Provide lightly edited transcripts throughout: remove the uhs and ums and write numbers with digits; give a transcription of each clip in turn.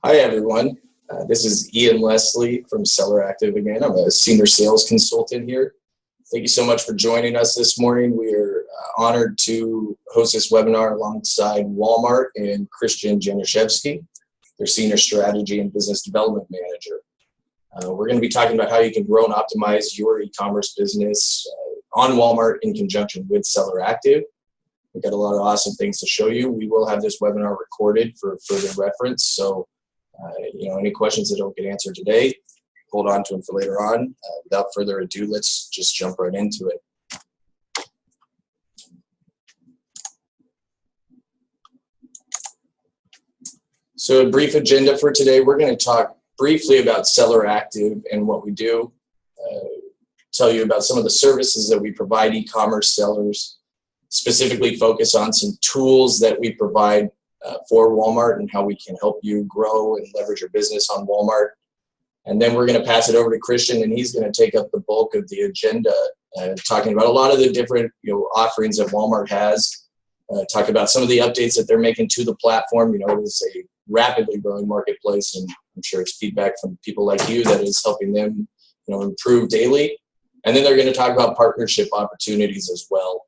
Hi, everyone. This is Ian Leslie from Seller Active again. I'm a senior sales consultant here. Thank you so much for joining us this morning. We are honored to host this webinar alongside Walmart and Christian Januszewski, their Senior Strategy and Business Development Manager. We're going to be talking about how you can grow and optimize your e-commerce business on Walmart in conjunction with Seller Active. We've got a lot of awesome things to show you. We will have this webinar recorded for further reference, so any questions that don't get answered today, hold on to them for later on. Without further ado, let's just jump right into it. So a brief agenda for today. We're going to talk briefly about Seller Active and what we do, tell you about some of the services that we provide e-commerce sellers, specifically focus on some tools that we provide for Walmart and how we can help you grow and leverage your business on Walmart. And then we're going to pass it over to Christian, and he's going to take up the bulk of the agenda, talking about a lot of the different offerings that Walmart has, talk about some of the updates that they're making to the platform. It's a rapidly growing marketplace, and I'm sure it's feedback from people like you that is helping them improve daily. And then they're going to talk about partnership opportunities as well.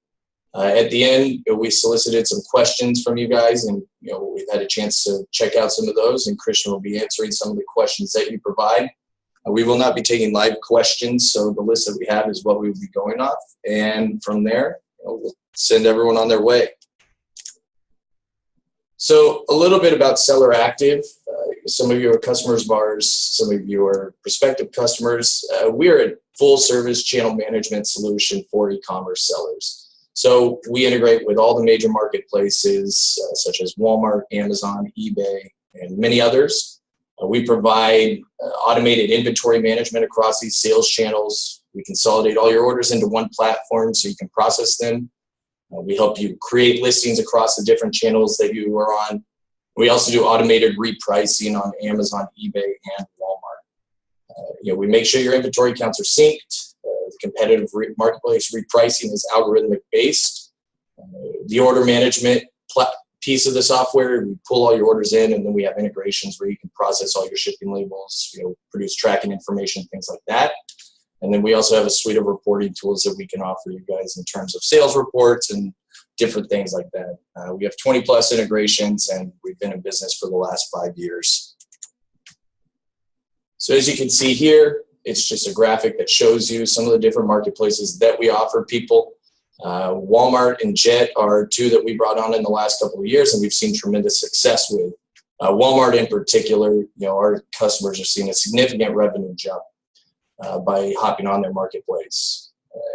At the end, we solicited some questions from you guys, and we've had a chance to check out some of those, and Christian will be answering some of the questions that you provide. We will not be taking live questions, so the list that we have is what we will be going off, and from there, we'll send everyone on their way. So a little bit about Seller Active. Some of you are customers of ours, some of you are prospective customers. We are a full-service channel management solution for e-commerce sellers. So we integrate with all the major marketplaces such as Walmart, Amazon, eBay, and many others. We provide automated inventory management across these sales channels. We consolidate all your orders into one platform so you can process them. We help you create listings across the different channels that you are on. We also do automated repricing on Amazon, eBay, and Walmart. We make sure your inventory counts are synced. The competitive marketplace repricing is algorithmic based. The order management piece of the software, we pull all your orders in, and then we have integrations where you can process all your shipping labels, produce tracking information, things like that. And then we also have a suite of reporting tools that we can offer you guys in terms of sales reports and different things like that. We have 20 plus integrations, and we've been in business for the last 5 years. So as you can see here, it's just a graphic that shows you some of the different marketplaces that we offer people. Walmart and Jet are two that we brought on in the last couple of years, and we've seen tremendous success with. Walmart in particular, our customers are seeing a significant revenue jump by hopping on their marketplace.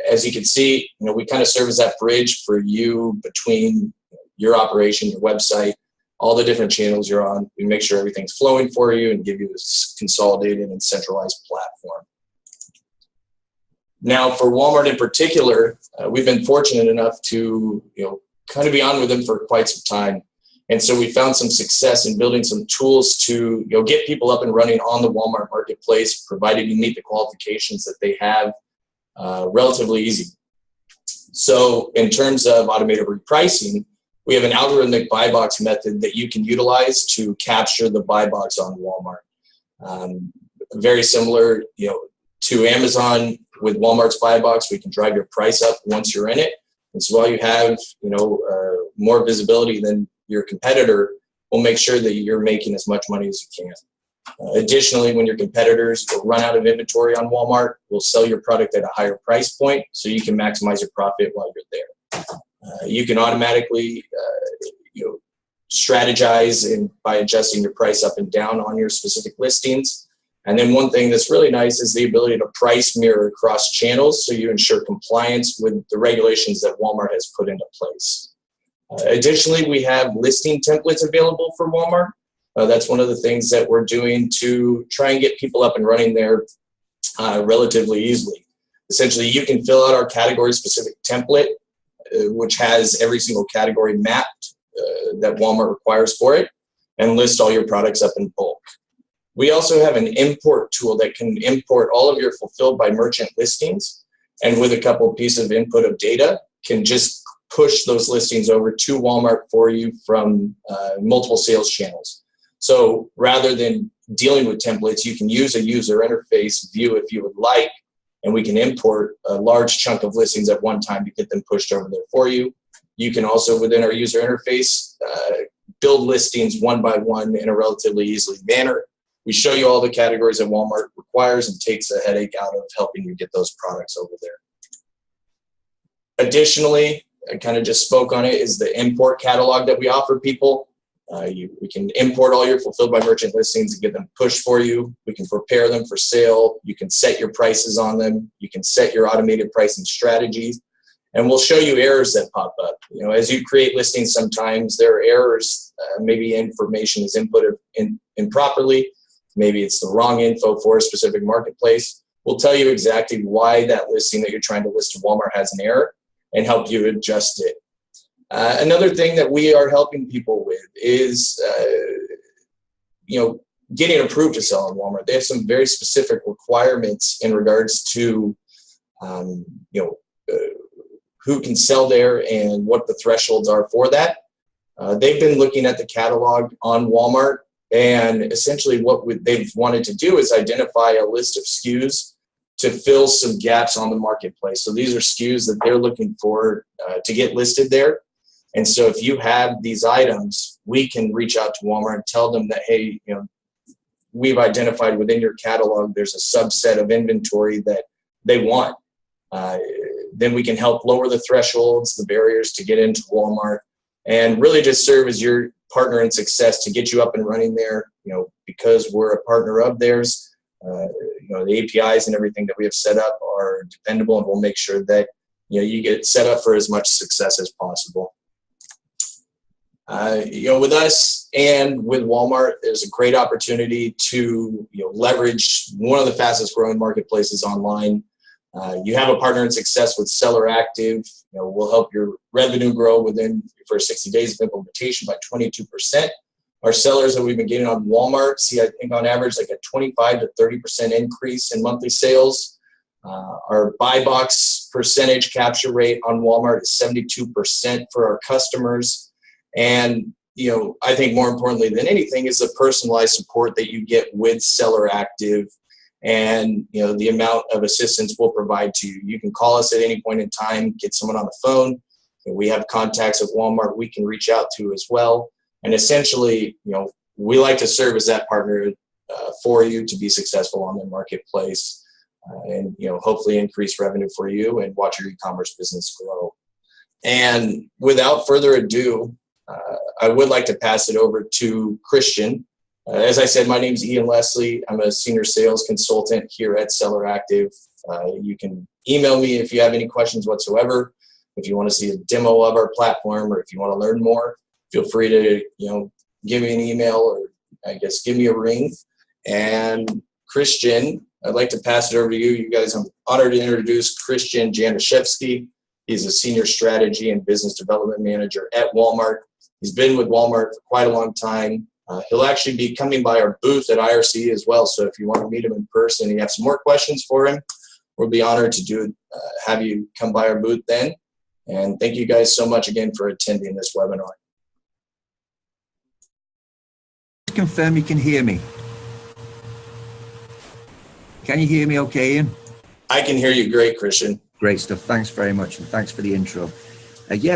As you can see, we kind of serve as that bridge for you between your operation, your website, all the different channels you're on. We make sure everything's flowing for you and give you this consolidated and centralized platform. Now, for Walmart in particular, we've been fortunate enough to kind of be on with them for quite some time. And so we found some success in building some tools to get people up and running on the Walmart marketplace, provided you meet the qualifications that they have, relatively easy. So in terms of automated repricing, we have an algorithmic buy box method that you can utilize to capture the buy box on Walmart. Very similar, to Amazon with Walmart's buy box, we can drive your price up once you're in it. And so while you have, more visibility than your competitor, we'll make sure that you're making as much money as you can. Additionally, when your competitors run out of inventory on Walmart, we'll sell your product at a higher price point so you can maximize your profit while you're there. You can automatically strategize by adjusting your price up and down on your specific listings. And then one thing that's really nice is the ability to price mirror across channels so you ensure compliance with the regulations that Walmart has put into place. Additionally, we have listing templates available for Walmart. That's one of the things that we're doing to try and get people up and running there relatively easily. Essentially, you can fill out our category-specific template, which has every single category mapped that Walmart requires for it, and list all your products up in bulk. We also have an import tool that can import all of your fulfilled by merchant listings, and with a couple of pieces of input of data, can just push those listings over to Walmart for you from multiple sales channels. So rather than dealing with templates, you can use a user interface view if you would like, and we can import a large chunk of listings at one time to get them pushed over there for you. You can also, within our user interface, build listings one by one in a relatively easily manner. We show you all the categories that Walmart requires and takes a headache out of helping you get those products over there. Additionally, I kind of just spoke on it, is the import catalog that we offer people. We can import all your fulfilled by merchant listings and get them pushed for you. We can prepare them for sale. You can set your prices on them. You can set your automated pricing strategies. And we'll show you errors that pop up. You know, as you create listings, sometimes there are errors. Maybe information is inputted improperly. Maybe it's the wrong info for a specific marketplace. We'll tell you exactly why that listing that you're trying to list at Walmart has an error and help you adjust it. Another thing that we are helping people with is, getting approved to sell on Walmart. They have some very specific requirements in regards to, who can sell there and what the thresholds are for that. They've been looking at the catalog on Walmart, and essentially what they've wanted to do is identify a list of SKUs to fill some gaps on the marketplace. So these are SKUs that they're looking for to get listed there. And so if you have these items, we can reach out to Walmart and tell them that, hey, we've identified within your catalog, there's a subset of inventory that they want. Then we can help lower the thresholds, the barriers to get into Walmart, and really just serve as your partner in success to get you up and running there. Because we're a partner of theirs, the APIs and everything that we have set up are dependable, and we'll make sure that you get set up for as much success as possible. With us and with Walmart, there's a great opportunity to leverage one of the fastest growing marketplaces online. You have a partner in success with Seller Active. We'll help your revenue grow within your first 60 days of implementation by 22%. Our sellers that we've been getting on Walmart see, I think, on average, like a 25 to 30% increase in monthly sales. Our buy box percentage capture rate on Walmart is 72% for our customers. And, I think more importantly than anything is the personalized support that you get with Seller Active, and, the amount of assistance we'll provide to you. You can call us at any point in time, get someone on the phone. We have contacts at Walmart we can reach out to as well. And essentially, we like to serve as that partner for you to be successful on the marketplace, and, hopefully increase revenue for you and watch your e-commerce business grow. And without further ado, I would like to pass it over to Christian. As I said, my name is Ian Leslie. I'm a senior sales consultant here at Seller Active. You can email me if you have any questions whatsoever. If you want to see a demo of our platform, or if you want to learn more, feel free to give me an email, or I guess give me a ring. And Christian, I'd like to pass it over to you. You guys, I'm honored to introduce Christian Januszewski. He's a senior strategy and business development manager at Walmart. He's been with Walmart for quite a long time. He'll actually be coming by our booth at IRC as well. So if you want to meet him in person and you have some more questions for him, we'll be honored to have you come by our booth then. And thank you guys so much again for attending this webinar. Confirm you can hear me. Can you hear me okay, Ian? I can hear you great, Christian. Great stuff. Thanks very much, and thanks for the intro.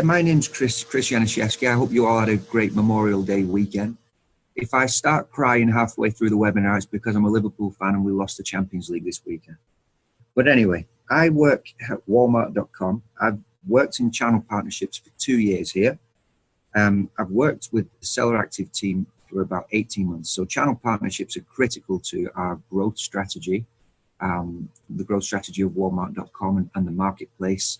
My name's Chris Januszewski. I hope you all had a great Memorial Day weekend. If I start crying halfway through the webinar, it's because I'm a Liverpool fan and we lost the Champions League this weekend. But anyway, I work at Walmart.com. I've worked in channel partnerships for 2 years here. I've worked with the Seller Active team for about 18 months. So channel partnerships are critical to our growth strategy, the growth strategy of Walmart.com and the marketplace.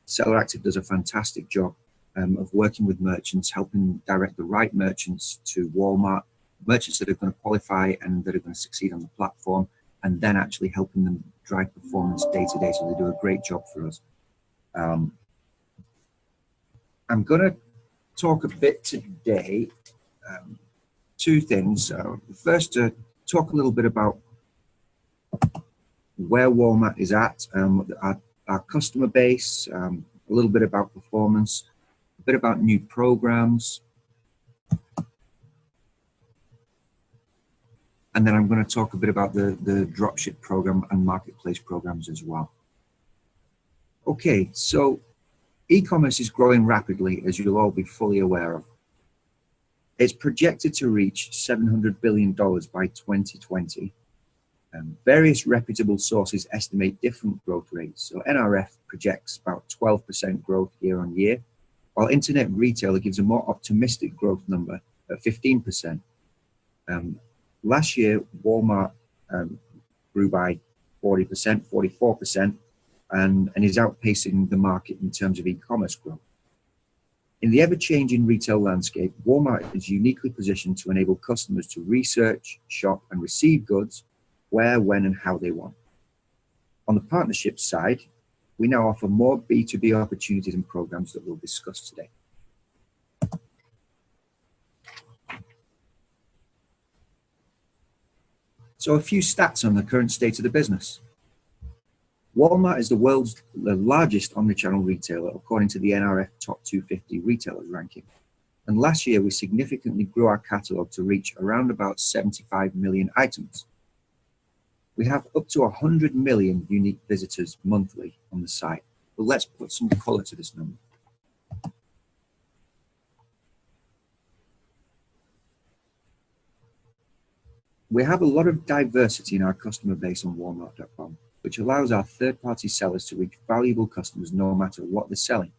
Seller Active does a fantastic job of working with merchants, helping direct the right merchants to Walmart, merchants that are going to qualify and that are going to succeed on the platform, and then actually helping them drive performance day to day. So they do a great job for us. I'm going to talk a bit today, two things. First, to talk a little bit about where Walmart is at, our customer base, a little bit about performance, a bit about new programs, And then I'm going to talk a bit about the dropship program and marketplace programs as well. Okay, so e-commerce is growing rapidly, as you'll all be fully aware of. It's projected to reach $700 billion by 2020. Various reputable sources estimate different growth rates. So NRF projects about 12% growth year on year, while Internet Retailer gives a more optimistic growth number at 15%. Last year, Walmart grew by 40%, 44%, and is outpacing the market in terms of e-commerce growth. In the ever-changing retail landscape, Walmart is uniquely positioned to enable customers to research, shop, and receive goods where, when, and how they want. On the partnership side, we now offer more B2B opportunities and programs that we'll discuss today. So a few stats on the current state of the business. Walmart is the world's largest omnichannel retailer, according to the NRF Top 250 Retailers ranking. And last year, we significantly grew our catalog to reach around about 75 million items. We have up to 100 million unique visitors monthly on the site. But let's put some color to this number. We have a lot of diversity in our customer base on Walmart.com, which allows our third-party sellers to reach valuable customers no matter what they're selling.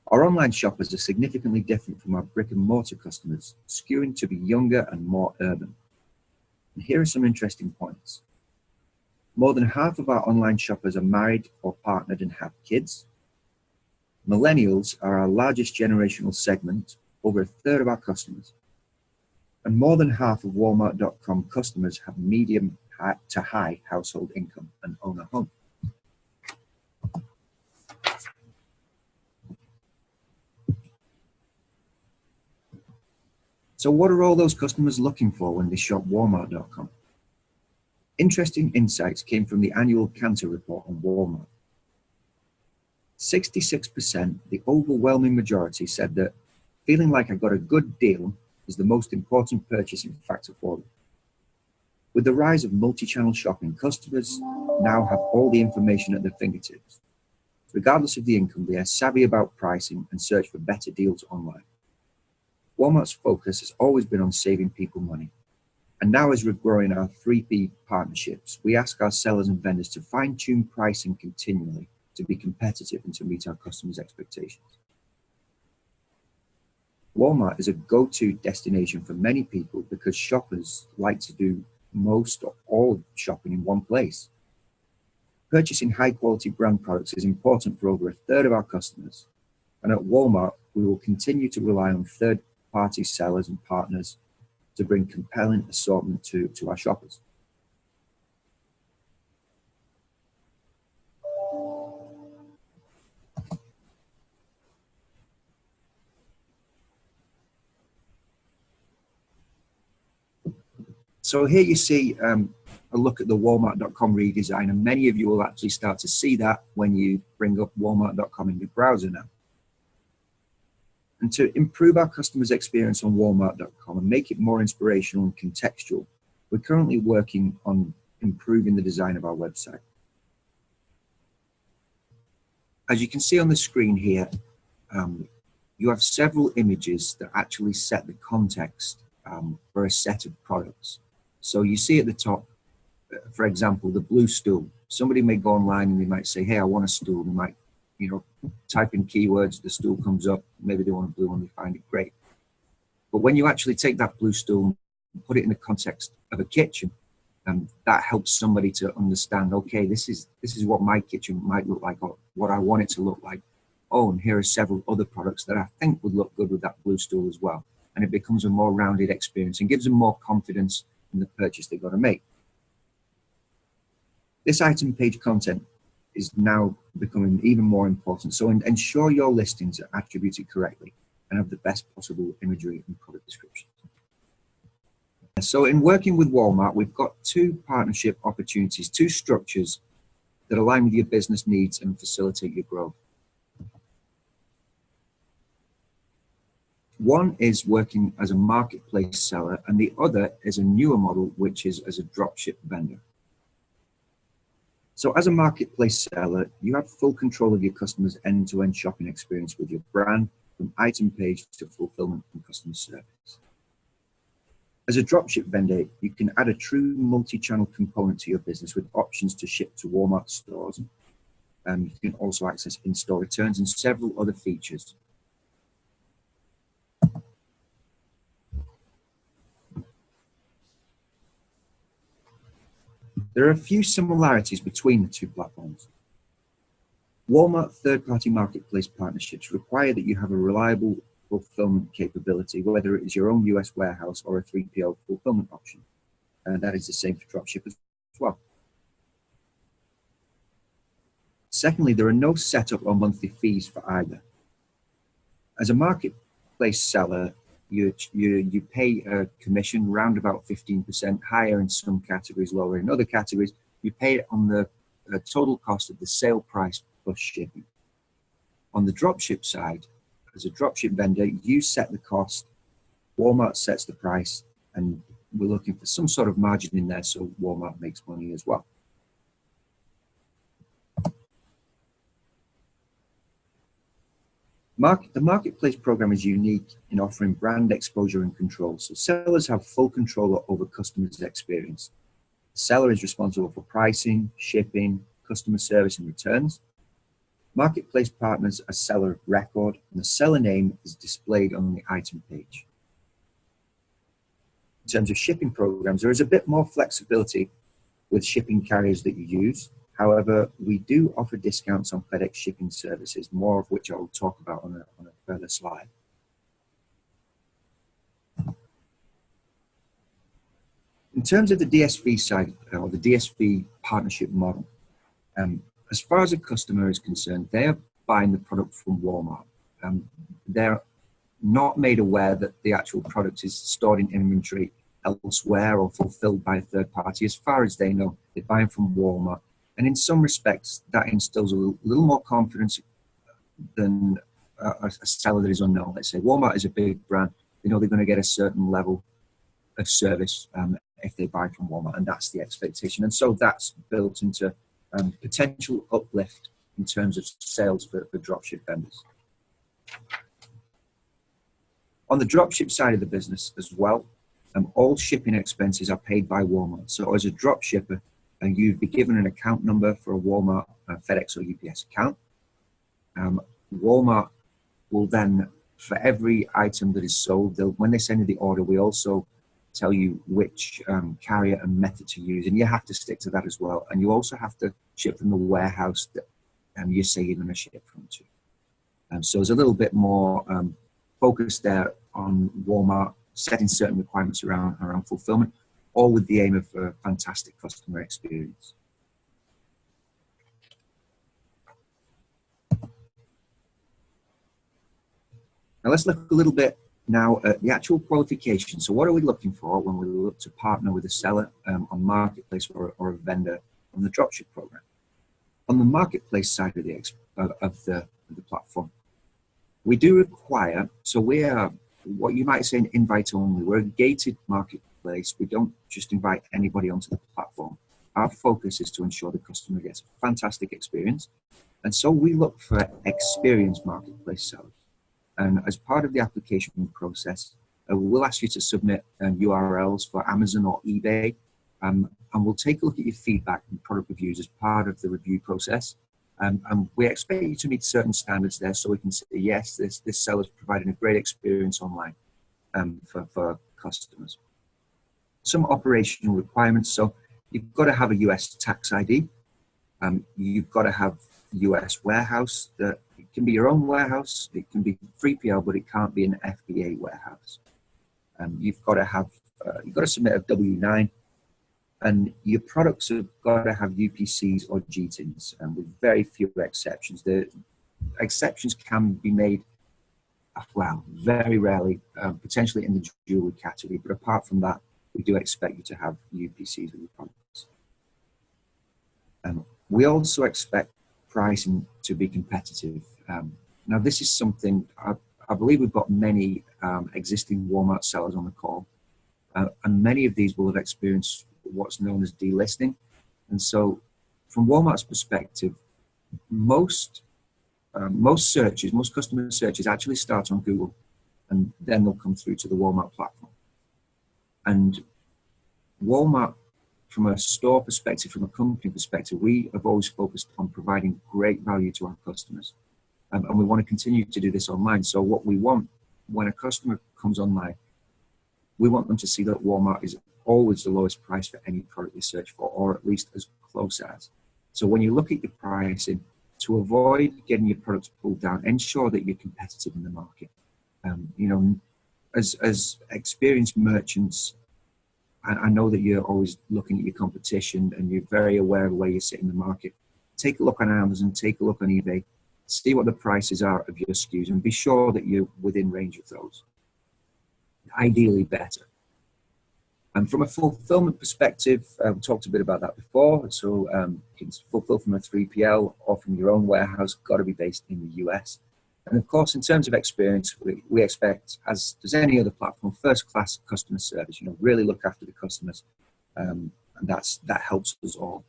Our online shoppers are significantly different from our brick-and-mortar customers, skewing to be younger and more urban. And here are some interesting points. More than half of our online shoppers are married or partnered and have kids. Millennials are our largest generational segment, over a third of our customers. And more than half of Walmart.com customers have medium to high household income and own a home. So what are all those customers looking for when they shop Walmart.com? Interesting insights came from the annual Kantar report on Walmart. 66%, the overwhelming majority, said that feeling like I got a good deal is the most important purchasing factor for them. With the rise of multi-channel shopping, customers now have all the information at their fingertips. Regardless of the income, they are savvy about pricing and search for better deals online. Walmart's focus has always been on saving people money. And now as we're growing our 3P partnerships, we ask our sellers and vendors to fine-tune pricing continually to be competitive and to meet our customers' expectations. Walmart is a go-to destination for many people because shoppers like to do most or all shopping in one place. Purchasing high-quality brand products is important for over a third of our customers. And at Walmart, we will continue to rely on third-party sellers and partners to bring compelling assortment to our shoppers. So here you see a look at the Walmart.com redesign, and many of you will actually start to see that when you bring up Walmart.com in your browser now. And to improve our customers' experience on Walmart.com and make it more inspirational and contextual, we're currently working on improving the design of our website. As you can see on the screen here, you have several images that actually set the context for a set of products. So you see at the top, for example, the blue stool. Somebody may go online and they might say, hey, I want a stool. They might, type in keywords, the stool comes up, maybe they want a blue one, they find it great. But when you actually take that blue stool and put it in the context of a kitchen, that helps somebody to understand, okay, this is what my kitchen might look like, or what I want it to look like. Oh, and here are several other products that I think would look good with that blue stool as well. And it becomes a more rounded experience and gives them more confidence in the purchase they've got to make. This item page content is now becoming even more important. So ensure your listings are attributed correctly and have the best possible imagery and product descriptions. So in working with Walmart, we've got two partnership opportunities, two structures that align with your business needs and facilitate your growth. One is working as a marketplace seller, and the other is a newer model, which is as a dropship vendor. So as a marketplace seller, you have full control of your customers' end-to-end shopping experience with your brand, from item page to fulfillment and customer service. As a dropship vendor, you can add a true multi-channel component to your business with options to ship to Walmart stores. You can also access in-store returns and several other features. There are a few similarities between the two platforms. Walmart third-party marketplace partnerships require that you have a reliable fulfillment capability, whether it is your own US warehouse or a 3PL fulfillment option. And that is the same for dropship as well. Secondly, there are no setup or monthly fees for either. As a marketplace seller, you pay a commission round about 15%, higher in some categories, lower in other categories. You pay it on the total cost of the sale price plus shipping. On the dropship side, as a dropship vendor, you set the cost, Walmart sets the price, and we're looking for some sort of margin in there so Walmart makes money as well. The marketplace program is unique in offering brand exposure and control. So sellers have full control over customers' experience. The seller is responsible for pricing, shipping, customer service, and returns. Marketplace partners are seller of record, and the seller name is displayed on the item page. In terms of shipping programs, there is a bit more flexibility with shipping carriers that you use. However, we do offer discounts on FedEx shipping services, more of which I will talk about on a further slide. In terms of the DSV side, or the DSV partnership model, as far as a customer is concerned, they are buying the product from Walmart. They're not made aware that the actual product is stored in inventory elsewhere or fulfilled by a third party. As far as they know, they're buying from Walmart. And in some respects, that instills a little more confidence than a seller that is unknown. Let's say Walmart is a big brand. They know they're going to get a certain level of service if they buy from Walmart, and that's the expectation. And so that's built into potential uplift in terms of sales for dropship vendors. On the dropship side of the business as well, all shipping expenses are paid by Walmart. So as a dropshipper, you'd be given an account number for a Walmart, FedEx or UPS account. Walmart will then, for every item that is sold, when they send you the order, we also tell you which carrier and method to use, and you have to stick to that as well. And you also have to ship from the warehouse that you say you're going to ship from to. So there's a little bit more focus there on Walmart setting certain requirements around fulfillment, all with the aim of a fantastic customer experience. Now let's look a little bit now at the actual qualification. So what are we looking for when we look to partner with a seller on marketplace or a vendor on the dropship program? On the marketplace side of the platform, we do require, so we are what you might say an invite only. We're a gated marketplace. We don't just invite anybody onto the platform. Our focus is to ensure the customer gets a fantastic experience. And so we look for experienced marketplace sellers. And as part of the application process, we'll ask you to submit URLs for Amazon or eBay. And we'll take a look at your feedback and product reviews as part of the review process. And we expect you to meet certain standards there so we can say, yes, this seller is providing a great experience online for customers. Some operational requirements. So you've got to have a US tax ID. You've got to have US warehouse. It can be your own warehouse. It can be 3PL, but it can't be an FBA warehouse. You've got to submit a W-9. And your products have got to have UPCs or GTINs, with very few exceptions. The exceptions can be made, well, very rarely, potentially in the jewelry category. But apart from that, we do expect you to have UPCs with your products. We also expect pricing to be competitive. Now, this is something I believe we've got many existing Walmart sellers on the call, and many of these will have experienced what's known as delisting. And so from Walmart's perspective, most customer searches actually start on Google, and then they'll come through to the Walmart platform. And Walmart, from a store perspective, from a company perspective, we have always focused on providing great value to our customers. And we want to continue to do this online. So what we want when a customer comes online, we want them to see that Walmart is always the lowest price for any product they search for, or at least as close as. So when you look at your pricing, to avoid getting your products pulled down, ensure that you're competitive in the market. As experienced merchants, I know that you're always looking at your competition and you're very aware of where you sit in the market. Take a look on Amazon, take a look on eBay, see what the prices are of your SKUs and be sure that you're within range of those. Ideally better. And from a fulfillment perspective, we talked a bit about that before. So you can fulfill from a 3PL or from your own warehouse, got to be based in the US. And of course, in terms of experience, we expect, as does any other platform, first-class customer service. Really look after the customers, and that helps us all.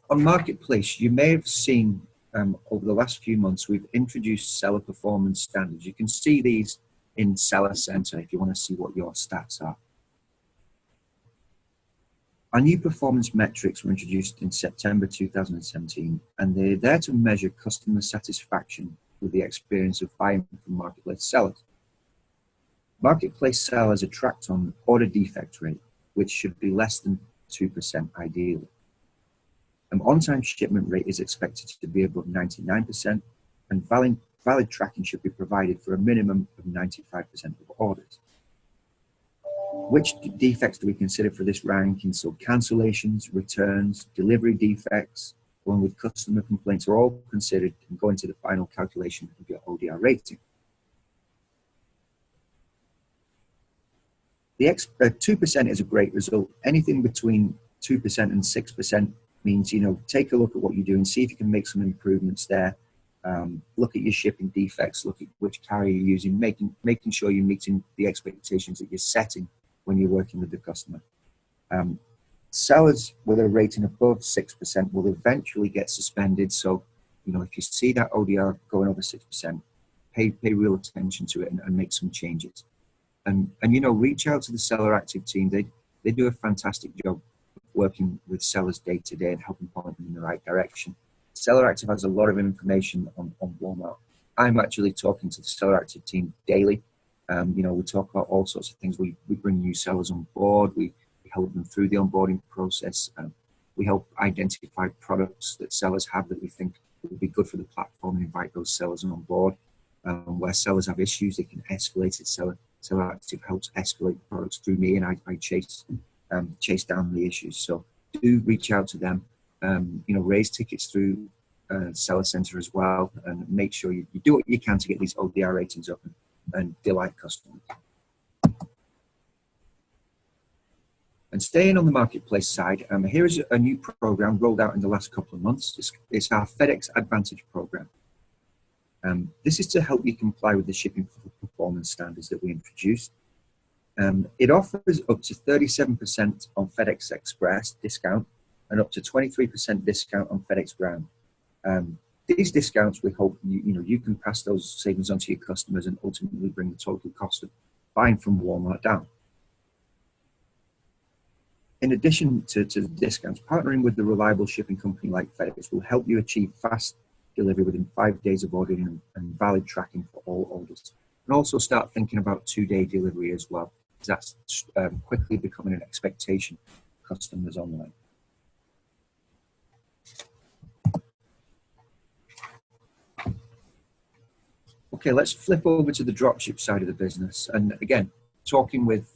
On Marketplace, you may have seen over the last few months, we've introduced seller performance standards. You can see these in Seller Center if you want to see what your stats are. Our new performance metrics were introduced in September 2017, and they're there to measure customer satisfaction with the experience of buying from Marketplace sellers. Marketplace sellers are tracked on order defect rate, which should be less than 2% ideally. On-time shipment rate is expected to be above 99%, and valid tracking should be provided for a minimum of 95% of orders. Which defects do we consider for this ranking? So cancellations, returns, delivery defects, along with customer complaints are all considered and go into the final calculation of your ODR rating. The 2% is a great result. Anything between 2% and 6% means, take a look at what you do and see if you can make some improvements there. Look at your shipping defects, look at which carrier you're using, making sure you're meeting the expectations that you're setting when you're working with the customer. Sellers with a rating above 6% will eventually get suspended. So, if you see that ODR going over 6%, pay real attention to it and make some changes. And reach out to the Seller Active team. They do a fantastic job working with sellers day to day and helping point them in the right direction. Seller Active has a lot of information on Walmart. I'm actually talking to the Seller Active team daily. We talk about all sorts of things. We bring new sellers on board. We help them through the onboarding process. We help identify products that sellers have that we think would be good for the platform and invite those sellers on board. Where sellers have issues, they can escalate it. Seller Active helps escalate products through me, and I chase down the issues. So do reach out to them. Raise tickets through Seller Center as well, and make sure you do what you can to get these ODR ratings up and delight customers. And staying on the Marketplace side, here is a new program rolled out in the last couple of months. It's our FedEx Advantage program. This is to help you comply with the shipping performance standards that we introduced. It offers up to 37% on FedEx Express discount and up to 23% discount on FedEx Ground. These discounts, we hope you can pass those savings on to your customers and ultimately bring the total cost of buying from Walmart down. In addition to the discounts, partnering with the reliable shipping company like FedEx will help you achieve fast delivery within 5 days of ordering and valid tracking for all orders. And also start thinking about 2-day delivery as well. That's quickly becoming an expectation for customers online. Okay, let's flip over to the dropship side of the business. And again, talking with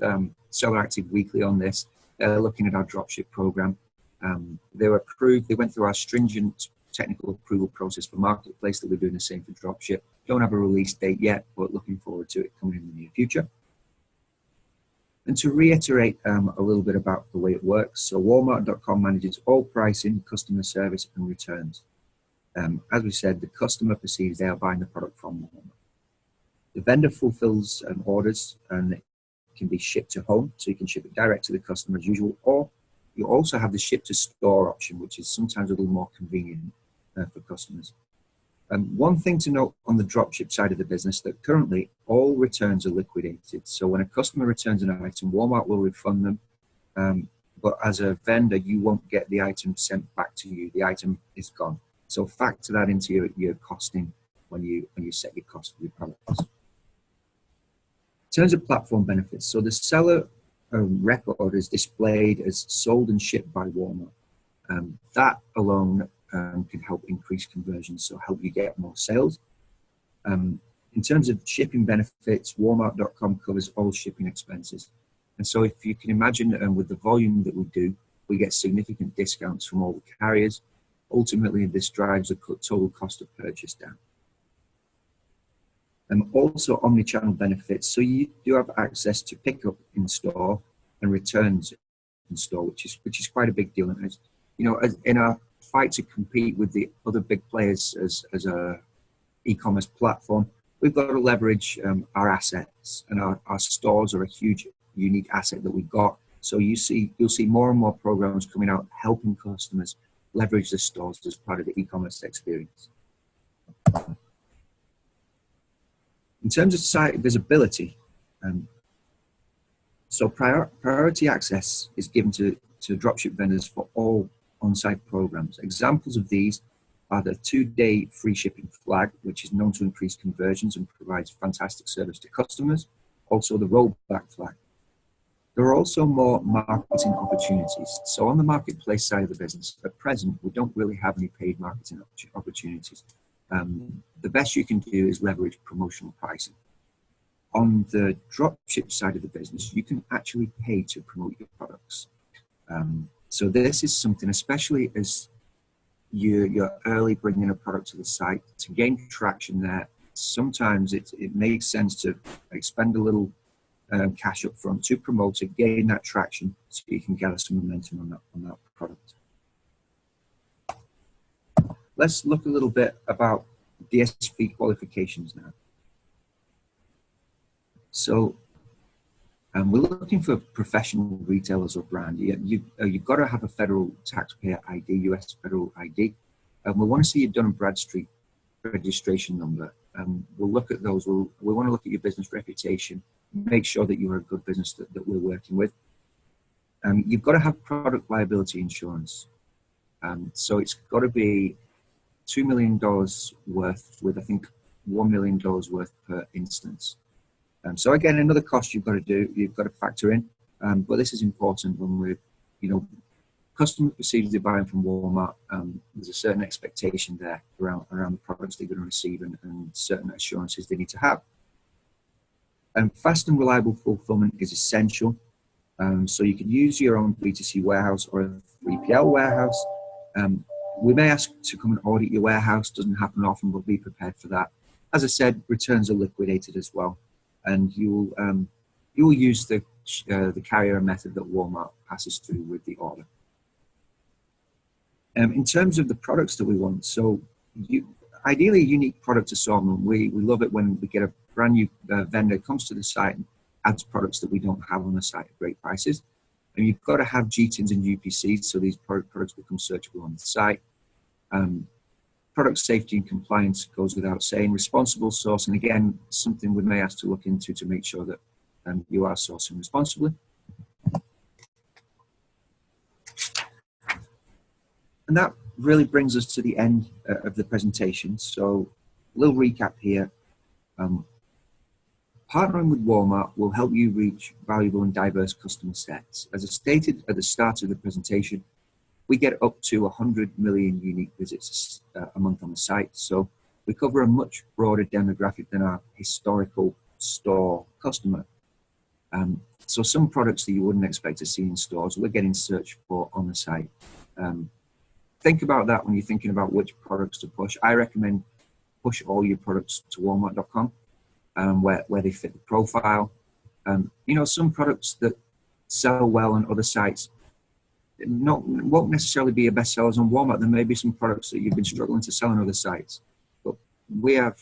Seller Active weekly on this, they're looking at our dropship program. They were approved. They went through our stringent technical approval process for Marketplace that we're doing the same for dropship. Don't have a release date yet, but looking forward to it coming in the near future. And to reiterate a little bit about the way it works, so Walmart.com manages all pricing, customer service, and returns. As we said, the customer perceives they are buying the product from Walmart. The vendor fulfills orders and it can be shipped to home, so you can ship it direct to the customer as usual, or you also have the ship to store option, which is sometimes a little more convenient for customers. One thing to note on the dropship side of the business, that currently all returns are liquidated. So when a customer returns an item, Walmart will refund them. But as a vendor, you won't get the item sent back to you. The item is gone. So factor that into your costing when you set your cost for your products. In terms of platform benefits, so the seller record is displayed as sold and shipped by Walmart. That alone can help increase conversion, so help you get more sales. In terms of shipping benefits, Walmart.com covers all shipping expenses. And so if you can imagine with the volume that we do, we get significant discounts from all the carriers. Ultimately, this drives the total cost of purchase down. Also omni-channel benefits. So you do have access to pickup in store and returns in store, which is quite a big deal. And in our fight to compete with the other big players as a e-commerce platform, we've got to leverage our assets, and our stores are a huge, unique asset that we've got. So you'll see more and more programs coming out helping customers leverage the stores as part of the e-commerce experience. In terms of site visibility, so priority access is given to dropship vendors for all on-site programs. Examples of these are the 2-day free shipping flag, which is known to increase conversions and provides fantastic service to customers. Also the rollback flag. There are also more marketing opportunities. So on the marketplace side of the business, at present, we don't really have any paid marketing opportunities. The best you can do is leverage promotional pricing. On the dropship side of the business, you can actually pay to promote your products. So this is something, especially as you're early bringing a product to the site, to gain traction there. Sometimes it makes sense to expend a little cash up front to promote it, gain that traction, so you can gather some momentum on that product. Let's look a little bit about DSV qualifications now. So we're looking for professional retailers or brand. You've got to have a federal taxpayer ID, US federal ID. We want to see your Dun & Bradstreet registration number. We'll look at those. We want to look at your business reputation, make sure that you're a good business that we're working with. You've got to have product liability insurance. So it's got to be $2 million worth, with I think $1 million worth per instance. So again, another cost you've got to factor in. But this is important when we're, customer perceives they're buying from Walmart. There's a certain expectation there around the products they're going to receive and certain assurances they need to have. Fast and reliable fulfillment is essential. So you can use your own B2C warehouse or a 3PL warehouse. We may ask to come and audit your warehouse. Doesn't happen often, but be prepared for that. As I said, returns are liquidated as well, and you will use the carrier method that Walmart passes through with the order. In terms of the products that we want, so ideally a unique product assortment. We love it when we get a brand new vendor comes to the site and adds products that we don't have on the site at great prices. And you've got to have GTINs and UPCs, so these products become searchable on the site. Product safety and compliance goes without saying. Responsible sourcing, again, something we may ask to look into to make sure that you are sourcing responsibly. And that really brings us to the end of the presentation. So a little recap here. Partnering with Walmart will help you reach valuable and diverse customer sets. As I stated at the start of the presentation, we get up to 100 million unique visits a month on the site. So we cover a much broader demographic than our historical store customer. So some products that you wouldn't expect to see in stores, we're getting searched for on the site. Think about that when you're thinking about which products to push. I recommend push all your products to Walmart.com. Where they fit the profile. Some products that sell well on other sites won't necessarily be your best sellers on Walmart. There may be some products that you've been struggling to sell on other sites. But we have,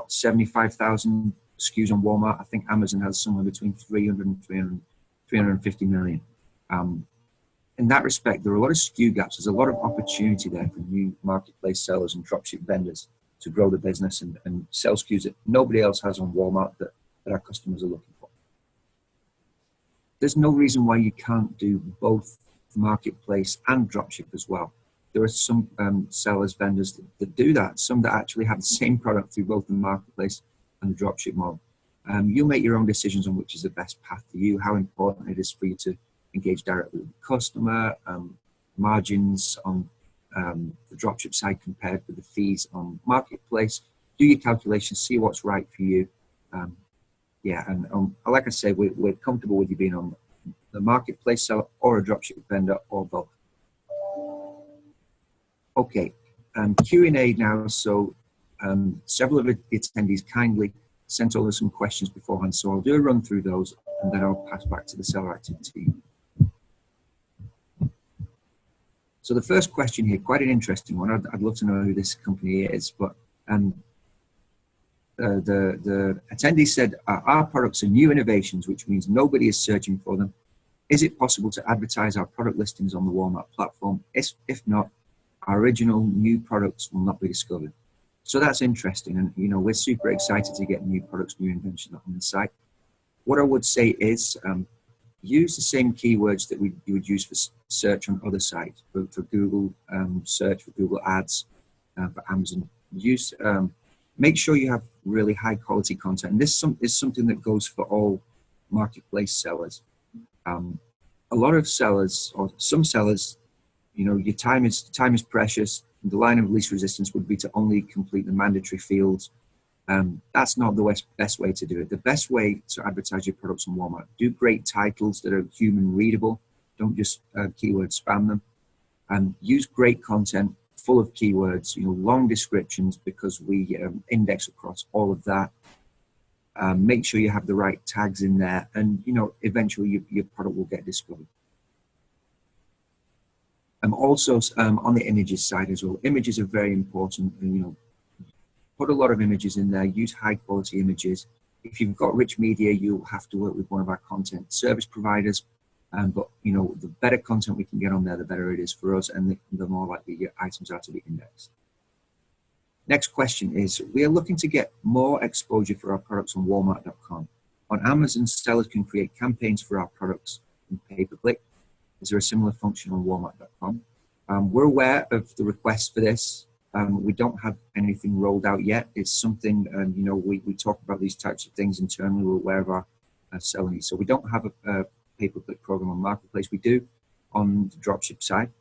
75,000 SKUs on Walmart. I think Amazon has somewhere between 300 and 350 million. In that respect, there are a lot of SKU gaps. There's a lot of opportunity there for new marketplace sellers and dropship vendors to grow the business and sell SKUs that nobody else has on Walmart that our customers are looking for. There's no reason why you can't do both marketplace and dropship as well. There are some sellers, vendors that do that, some that actually have the same product through both the marketplace and the dropship model. You'll make your own decisions on which is the best path for you, how important it is for you to engage directly with the customer, margins on the dropship side compared with the fees on marketplace. Do your calculations, see what's right for you. Like I say, we're comfortable with you being on the marketplace seller or a dropship vendor or both. Okay, Q&A now. So several of the attendees kindly sent over some questions beforehand, so I'll do a run through those and then I'll pass back to the seller activity team. So the first question here, quite an interesting one. I'd love to know who this company is, but the attendee said, our products are new innovations, which means nobody is searching for them. Is it possible to advertise our product listings on the Walmart platform? If not, our original new products will not be discovered. So that's interesting. And, we're super excited to get new products, new inventions on the site. What I would say is use the same keywords that you would use for search on other sites, for Google search, for Google Ads, for Amazon. Make sure you have really high quality content. And this is something that goes for all marketplace sellers. A lot of sellers, or some sellers, your time is precious. The line of least resistance would be to only complete the mandatory fields. That's not the best way to do it. The best way to advertise your products on Walmart, do great titles that are human readable. Don't just keyword spam them. And use great content full of keywords, long descriptions, because we index across all of that. Make sure you have the right tags in there, and eventually your product will get discovered. Also on the images side as well, images are very important. And, put a lot of images in there. Use high quality images. If you've got rich media, you'll have to work with one of our content service providers. But the better content we can get on there, the better it is for us, and the more likely your items are to be indexed. Next question is, we are looking to get more exposure for our products on Walmart.com. On Amazon, sellers can create campaigns for our products in pay-per-click. Is there a similar function on Walmart.com? We're aware of the request for this. We don't have anything rolled out yet. It's something, we talk about these types of things internally. We're aware of our seller needs. So we don't have a pay-per-click program on Marketplace. We do on the dropship side.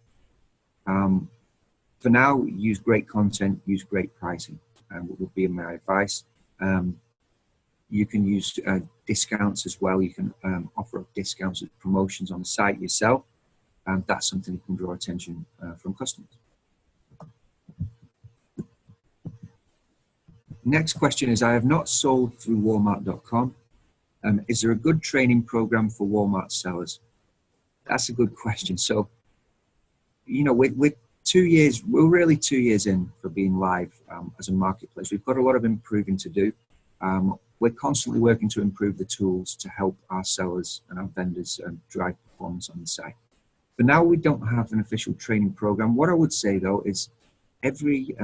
For now, use great content, use great pricing, what would be my advice. You can use discounts as well. You can offer up discounts and promotions on the site yourself. That's something that can draw attention from customers. Next question is, I have not sold through Walmart.com. Is there a good training program for Walmart sellers? That's a good question. So, with 2 years, we're really 2 years in for being live as a marketplace. We've got a lot of improving to do. We're constantly working to improve the tools to help our sellers and our vendors drive performance on the site. For now, we don't have an official training program. What I would say, though, is every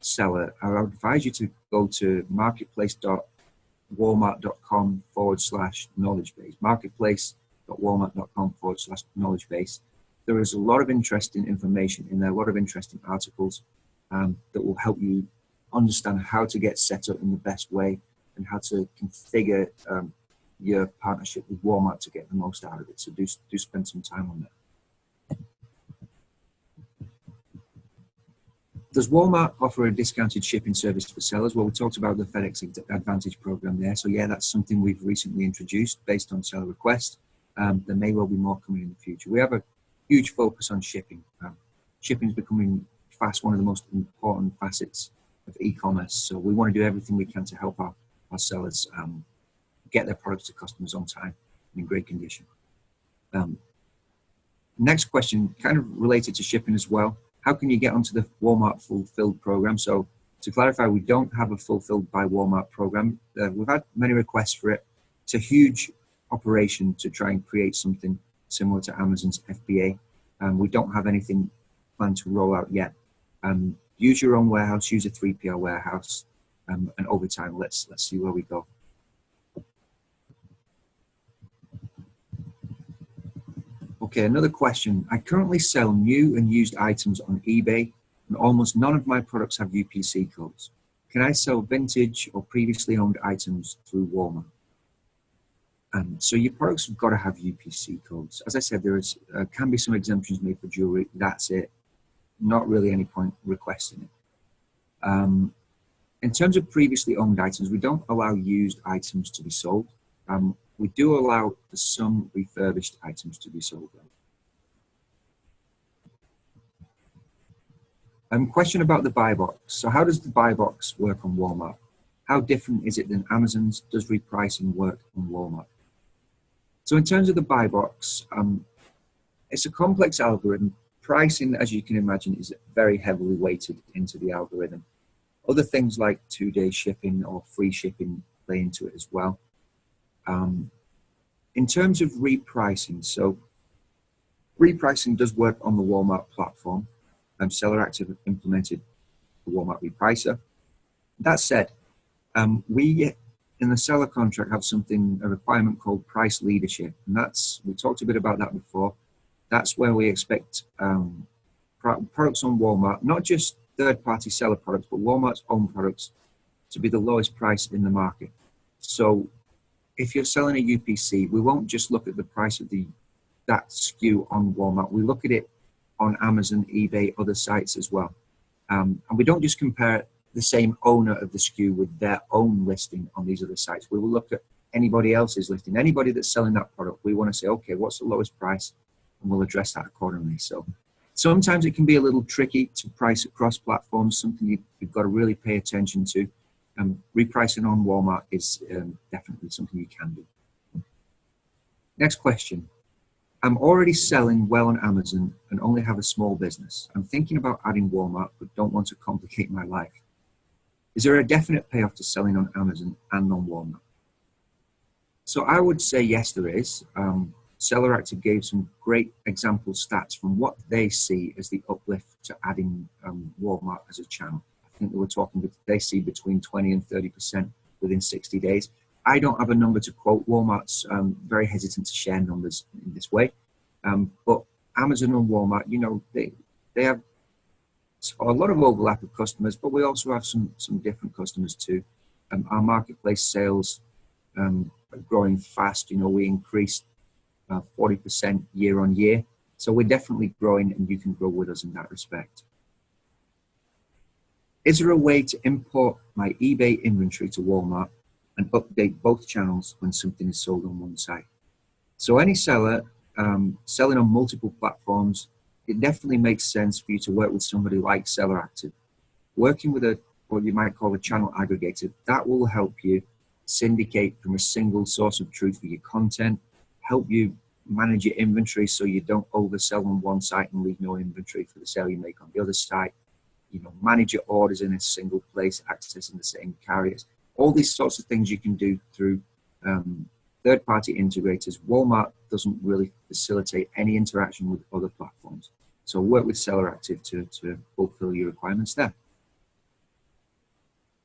seller, I would advise you to go to marketplace.walmart.com/knowledge base, marketplace.walmart.com/knowledge base. There is a lot of interesting information in there, a lot of interesting articles that will help you understand how to get set up in the best way and how to configure your partnership with Walmart to get the most out of it. So do spend some time on that. Does Walmart offer a discounted shipping service for sellers? Well, we talked about the FedEx Advantage program there. So yeah, that's something we've recently introduced based on seller request. There may well be more coming in the future. We have a huge focus on shipping. Shipping is becoming fast one of the most important facets of e-commerce. So we want to do everything we can to help our sellers get their products to customers on time and in great condition. Next question, kind of related to shipping as well. How can you get onto the Walmart Fulfilled program? So to clarify, we don't have a Fulfilled by Walmart program. We've had many requests for it. It's a huge operation to try and create something similar to Amazon's FBA. We don't have anything planned to roll out yet. Use your own warehouse, use a 3PL warehouse, and over time, let's see where we go. Okay, another question. I currently sell new and used items on eBay, and almost none of my products have UPC codes. Can I sell vintage or previously owned items through Walmart? So your products have got to have UPC codes. As I said, there can be some exemptions made for jewelry. That's it. Not really any point requesting it. In terms of previously owned items, we don't allow used items to be sold. We do allow some refurbished items to be sold. Question about the buy box. So how does the buy box work on Walmart? How different is it than Amazon's? Does repricing work on Walmart? So in terms of the buy box, it's a complex algorithm. Pricing, as you can imagine, is very heavily weighted into the algorithm. Other things like 2-day shipping or free shipping play into it as well. In terms of repricing, so repricing does work on the Walmart platform. SellerActive implemented the Walmart repricer. That said, we in the seller contract have a requirement called price leadership, and we talked a bit about that before. That's where we expect products on Walmart, not just third-party seller products, but Walmart's own products, to be the lowest price in the market. So if you're selling a UPC, we won't just look at the price of that SKU on Walmart. We look at it on Amazon, eBay, other sites as well. And we don't just compare the same owner of the SKU with their own listing on these other sites. We will look at anybody else's listing, anybody that's selling that product. We want to say, okay, what's the lowest price? And we'll address that accordingly. So sometimes it can be a little tricky to price across platforms, something you've got to really pay attention to. Repricing on Walmart is definitely something you can do. Next question. I'm already selling well on Amazon and only have a small business. I'm thinking about adding Walmart, but don't want to complicate my life. Is there a definite payoff to selling on Amazon and on Walmart? So I would say yes, there is. SellerActive gave some great example stats from what they see as the uplift to adding Walmart as a channel. I think they see between 20 and 30% within 60 days. I don't have a number to quote. Walmart's very hesitant to share numbers in this way. But Amazon and Walmart, they have a lot of overlap of customers, but we also have some different customers too. Our marketplace sales are growing fast. We increased 40% year on year. So we're definitely growing, and you can grow with us in that respect. Is there a way to import my eBay inventory to Walmart and update both channels when something is sold on one site? So any seller selling on multiple platforms, it definitely makes sense for you to work with somebody like SellerActive. Working with what you might call a channel aggregator, that will help you syndicate from a single source of truth for your content, help you manage your inventory so you don't oversell on one site and leave no inventory for the sale you make on the other site. Manage your orders in a single place, accessing the same carriers. All these sorts of things you can do through third-party integrators. Walmart doesn't really facilitate any interaction with other platforms. So work with SellerActive to fulfill your requirements there.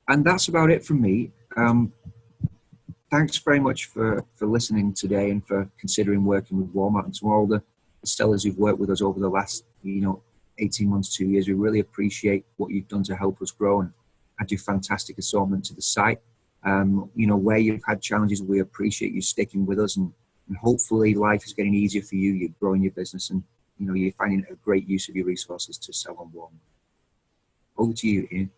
And that's about it from me. Thanks very much for listening today and for considering working with Walmart, and to all the sellers who've worked with us over the last 18 months, 2 years. We really appreciate what you've done to help us grow and add your fantastic assortment to the site. Where you've had challenges, we appreciate you sticking with us, and hopefully life is getting easier for you. You're growing your business, and you're finding a great use of your resources to sell on Walmart. Over to you, Ian.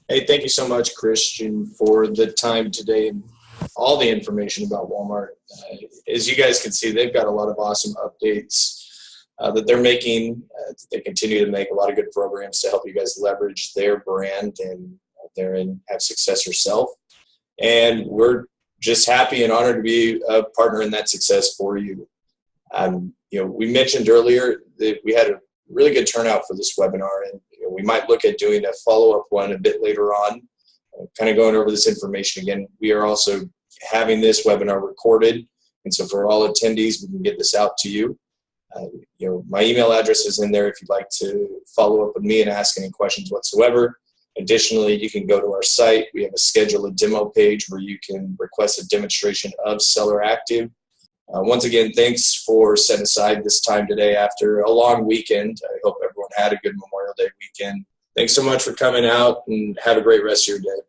Hey, thank you so much, Christian, for the time today and all the information about Walmart. As you guys can see, they've got a lot of awesome updates that they're making. They continue to make a lot of good programs to help you guys leverage their brand and therein have success yourself. And we're just happy and honored to be a partner in that success for you. We mentioned earlier that we had a really good turnout for this webinar, and we might look at doing a follow-up one a bit later on, kind of going over this information again. We are also having this webinar recorded, and so for all attendees, we can get this out to you. My email address is in there if you'd like to follow up with me and ask any questions whatsoever. Additionally, you can go to our site. We have a schedule a demo page where you can request a demonstration of Seller Active. Once again, thanks for setting aside this time today after a long weekend. I hope everyone had a good Memorial Day weekend. Thanks so much for coming out, and have a great rest of your day.